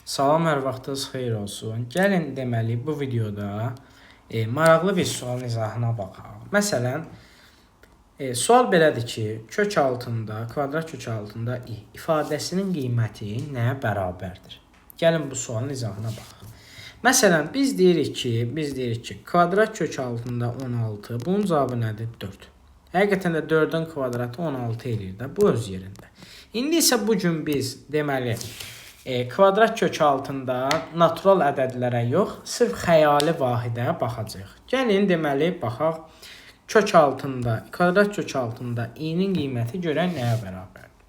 Salam, hər vaxtınız xeyir olsun. Gəlin deməli bu videoda maraqlı bir sualın izahına baxaq. Məsələn, sual belədir ki, kök altında, kvadrat kök altında ifadəsinin qiyməti nəyə bərabərdir? Gəlin bu sualın izahına baxaq. Məsələn, biz deyirik ki, kvadrat kök altında 16, bunun cavabı nədir? 4. Həqiqətən də 4-ün kvadratı 16 eləyir də, bu öz yerində. İndi isə bu gün biz deməli kvadrat kök altında natural ədədlərə yox, sırf xəyali vahidə baxacağıq. Gəlin deməli baxaq kök altında, kvadrat kök altında i-nin qiyməti görək nəyə bərabərdir.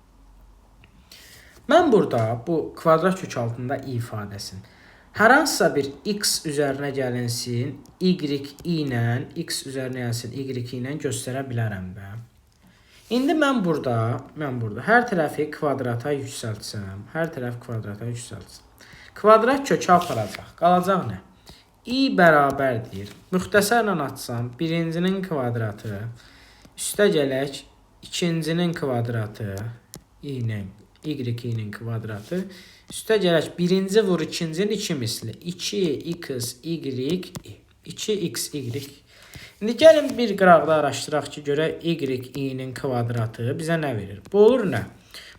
Mən burada bu kvadrat kök altında i ifadəsini hər hansısa bir x üzərinə gəlinsin, y ilə, x üzərinə gəlsin, y ilə göstərə bilərəm də. İndi mən burada hər tərəfi kvadrata yüksəltsəm, kvadrat kökə aparacaq. Qalacaq nə? I bərabərdir. Müxtəsərlə açsam, birincinin kvadratı, üstə gələk, ikincinin kvadratı, y-nin kvadratı, üstə gələk, birinci vur ikincinin 2 misli, 2x, y, 2x, y. İndi gəlin bir qıraqda araşdıraq ki, görək y-nin kvadratı bizə nə verir? Bu olur nə?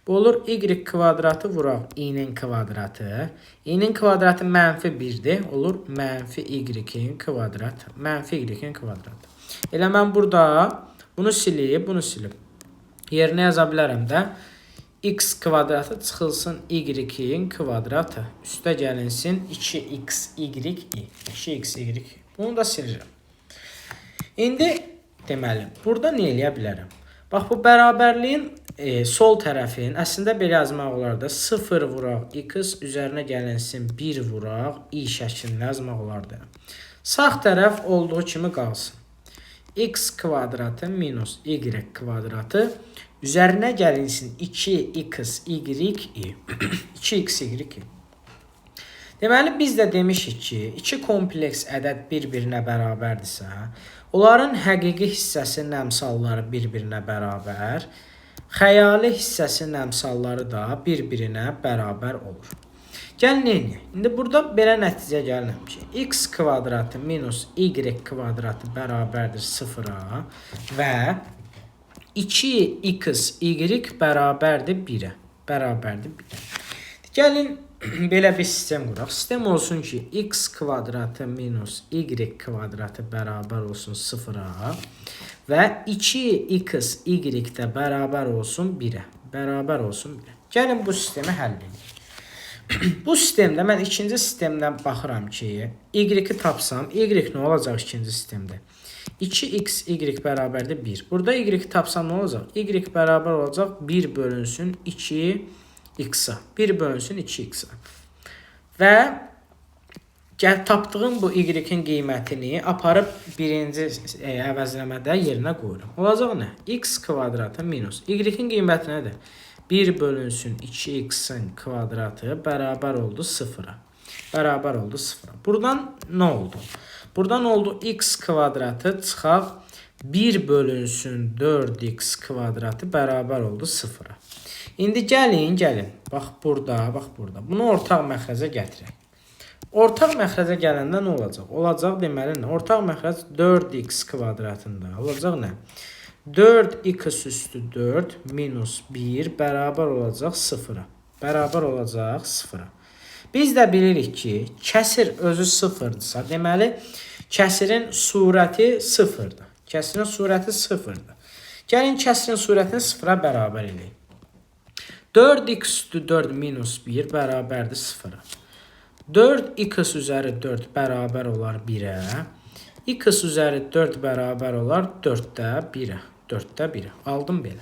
Bu olur y kvadratı vuraq y-nin kvadratı. Y-nin kvadratı mənfi 1-dir. Olur mənfi y-nin kvadratı. Mənfi y-nin kvadratı. Elə mən burada bunu silib. Yerinə yaza bilərəm də. X kvadratı çıxılsın y-nin kvadratı. Üstə gəlinsin 2x, y, 2x, y. Bunu da silirəm. İndi deməli, burada nə eləyə bilərəm? Bax, bu bərabərliyin sol tərəfin, əslində belə yazmaq olar da, 0 vuraq x üzərinə gəlinsin 1 vuraq i şəklində yazmaq olar da. Sağ tərəf olduğu kimi qalsın. X kvadratı minus y kvadratı üzərinə gəlinsin 2x, y, 2x, y. Deməli, biz də demişik ki, iki kompleks ədəd bir-birinə bərabərdirsə, onların həqiqi hissəsinin əmsalları bir-birinə bərabər, xəyali hissəsinin əmsalları da bir-birinə bərabər olur. Gəlin neyini? İndi burada belə nəticə gəlirəm ki, x kvadratı minus y kvadratı bərabərdir 0-a və 2x, y bərabərdir 1-ə. Gəlin belə bir sistem quraq. Sistem olsun ki, x kvadratı minus y kvadratı bərabər olsun 0-a və 2x, y də bərabər olsun 1-ə. Gəlin bu sistemi həll edək. Bu sistemdə mən ikinci sistemdən baxıram ki, y-i tapsam, y nə olacaq ikinci sistemdə? 2x, y bərabərdir 1. Burada y tapsam nə olacaq? Y bərabər olacaq 1 bölünsün 2x-a. 1 bölünsün 2x-a. Və tapdığım bu y-in qiymətini aparıb birinci əvəzləmədə yerinə qoyuram. Olacaq nə? X kvadratı minus y-in qiyməti nədir? 1 bölünsün 2x-in kvadratı bərabər oldu 0-a. Buradan nə oldu? Buradan oldu x kvadratı çıxaq 1 bölünsün 4x kvadratı bərabər oldu 0-a. İndi gəlin. Bax burada. Bunu ortaq məxrəcə gətirək. Ortaq məxrəcə gələndə nə olacaq? Olacaq deməli nə? Ortaq məxrəc 4x kvadratında olacaq nə? 4x üstü 4 minus 1 bərabər olacaq 0-a. Biz də bilirik ki, kəsir özü 0-dırsa, deməli, kəsirin surəti 0-dır. Gəlin kəsirin surətini 0-a bərabər edək. 4x üstü 4 minus 1 bərabərdir 0-a. 4x üzəri 4 bərabər olar 1-ə. X üzəri 4 bərabər olar 4-də 1-ə. Aldım belə.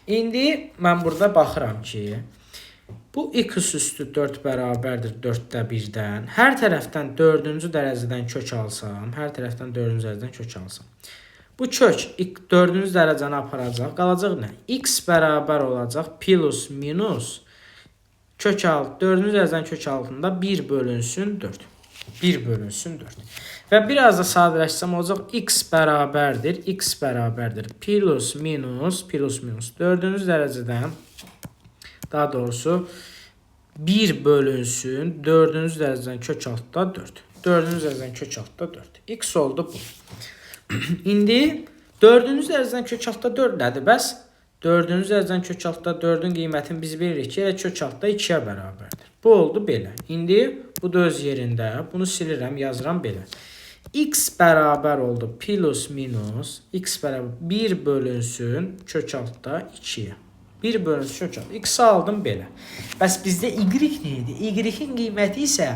İndi mən burada baxıram ki, bu x üstü 4 bərabərdir 4-də 1-dən. Hər tərəfdən 4-cü dərəcədən kök alsam, bu kök 4-cü dərəcəni aparacaq. Qalacaq nə? X bərabər olacaq plus minus kök alt, 4-cü dərəcədən kök altında 1 bölünsün 4. Və biraz da sadələşsəm olacaq x bərabərdir plus minus 4-cü dərəcədən, daha doğrusu 1 bölünsün 4-cü dərəcədən kök altda 4. 4-cü dərəcədən kök altda 4. X oldu bu. İndi 4-cü dərəcədən kök altda 4 nədir? Bəs 4-cü dərəcədən kök altda 4-ün qiymətini biz bilirik ki, elə kök altda 2-yə bərabərdir. Bu oldu belə. İndi bu da öz yerində. Bunu silirəm, yazıram belə. X bərabər oldu plus minus. X bərabər 1 bölünsün kök altda 2-yə. 1 bölünsün kök altda. X aldım belə. Bəs bizdə y neydi? Y-in qiyməti isə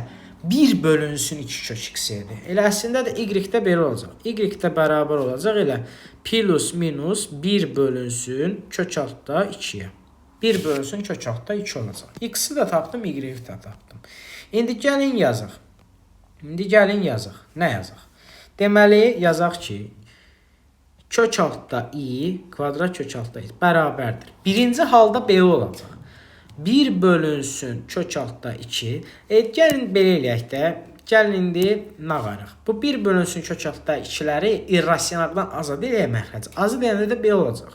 1 bölünsün 2 kök x-dir. Elə əslində də y-də belə olacaq. Y-də bərabər olacaq elə plus minus 1 bölünsün kök altda 2-yə. 1 bölünsün kök altda 2 olacaq. X-i də tapdım, y-i də tapdım. İndi gəlin yazaq. Nə yazaq? Deməli, yazaq ki, kök altda i, kvadrat kök altda i bərabərdir. Birinci halda belə olacaq. 1 bölünsün kök altda 2. Gəlin belə eləyək də. Gəlin indi nə qaraq? Bu 1 bölünsün kök altda 2-ləri irrasionaldan azad eləyək məxrəci. Azad eləyəndə də belə olacaq.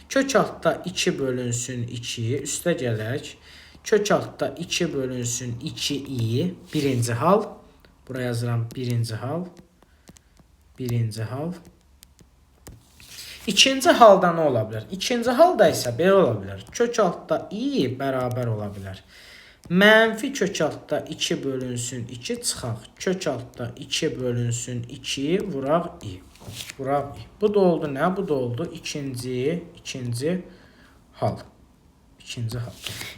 Kök altda 2 bölünsün 2, üstə gələk. Kök altda 2 bölünsün 2i, birinci hal. Buraya yazıram birinci hal. İkinci halda nə ola bilər? İkinci halda isə belə ola bilər. Kök altda i bərabər ola bilər. Mənfi kök altda 2 bölünsün 2 çıxaq. Kök altda 2 bölünsün 2 vuraq i. Bu da oldu nə? Bu da oldu ikinci hal.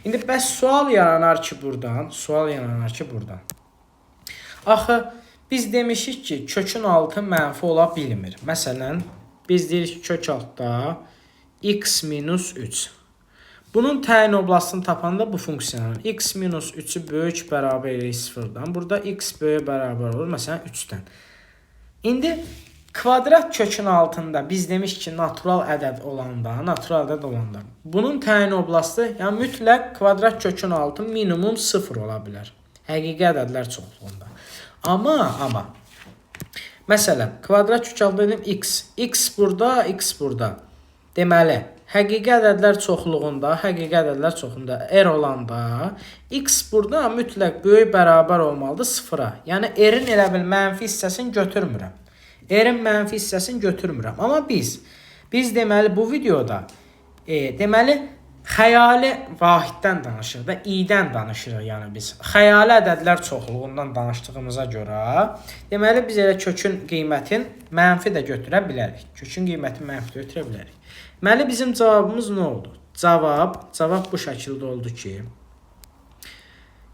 İndi bəs sual yaranar ki buradan. Axı biz demişik ki kökün altı mənfi ola bilmir. Məsələn, biz deyirik ki kök altda x minus 3. Bunun təyin oblastını tapanda bu funksiyanın x minus 3'ü böyük bərabər eləyir 0-dan. Burada x böyük bərabər olur, məsələn 3-dən. İndi kvadrat kökün altında biz demiş ki natural ədəd olanda, bunun təyin oblastı, yəni mütləq kvadrat kökün altı minimum 0 ola bilər. Həqiqi ədədlər çoxluğunda. Amma məsələn, kvadrat kök altında dedim x burada. Deməli, həqiqi ədədlər çoxluğunda r olanda x burada mütləq böyük bərabər olmalıdır 0-a. Yəni r-in elə bil mənfi hissəsini götürmürəm. Amma biz deməli bu videoda xəyali vahiddən danışırıq da, i-dən danışırıq yəni biz. Xəyali ədədlər çoxluğundan danışdığımıza görə, deməli biz elə kökün qiymətin mənfi də götürə bilərik. Deməli bizim cavabımız nə oldu? Cavab bu şəkildə oldu ki,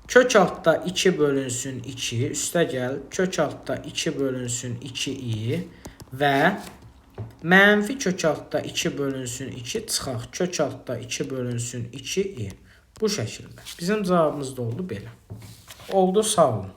kök altda 2 bölünsün 2, üstə gəl, kök altda 2 bölünsün 2i və mənfi kök altda 2 bölünsün 2 çıxaq, kök altda 2 bölünsün 2i. Bu şəkildə. Bizim cavabımız da oldu belə. Oldu, sağ olun.